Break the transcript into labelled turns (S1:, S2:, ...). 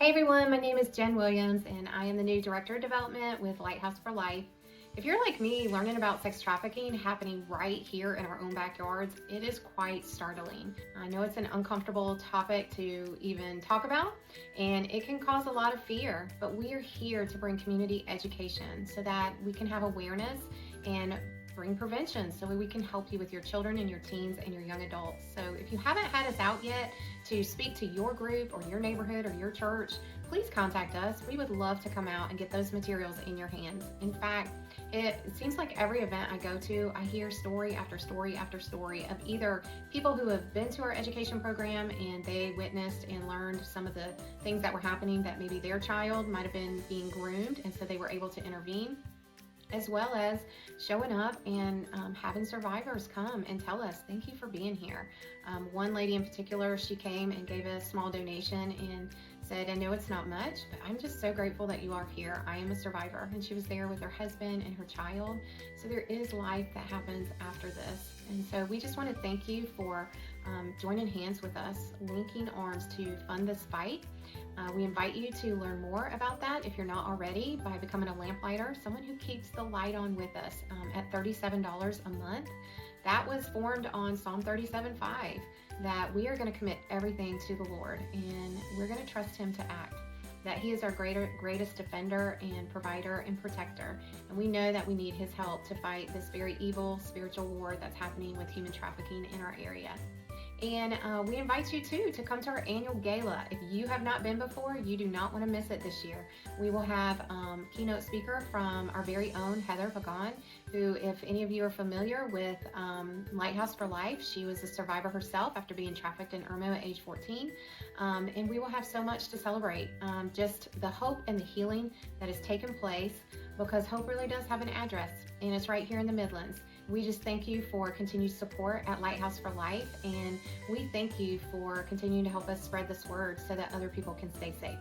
S1: Hey everyone, my name is Jen Williams and I am the new Director of Development with Lighthouse for Life. If you're like me, learning about sex trafficking happening right here in our own backyards, it is quite startling. I know it's an uncomfortable topic to even talk about and it can cause a lot of fear, but we are here to bring community education so that we can have awareness and bring prevention so we can help you with your children and your teens and your young adults. So if you haven't had us out yet to speak to your group or your neighborhood or your church, please contact us. We would love to come out and get those materials in your hands. In fact, it seems like every event I go to, I hear story after story after story of either people who have been to our education program and they witnessed and learned some of the things that were happening, that maybe their child might have been being groomed and so they were able to intervene, as well as showing up and having survivors come and tell us, thank you for being here. One lady in particular, she came and gave a small donation and said, I know it's not much, but I'm just so grateful that you are here. I am a survivor. And she was there with her husband and her child. So there is life that happens after this. And so we just want to thank you for joining hands with us, linking arms to fund this fight. We invite you to learn more about that if you're not already by becoming a lamplighter, someone who keeps the light on with us at $37 a month. That was formed on Psalm 37:5, that we are going to commit everything to the Lord and we're going to trust Him to act, that He is our greatest defender and provider and protector. And we know that we need His help to fight this very evil spiritual war that's happening with human trafficking in our area. And we invite you too to come to our annual gala. If you have not been before, you do not want to miss it this year. We will have keynote speaker from our very own Heather Pagan, who, if any of you are familiar with Lighthouse for Life, she was a survivor herself after being trafficked in Irmo at age 14. And we will have so much to celebrate, just the hope and the healing that has taken place, because hope really does have an address and it's right here in the Midlands. We just thank you for continued support at Lighthouse for Life, and we thank you for continuing to help us spread this word so that other people can stay safe.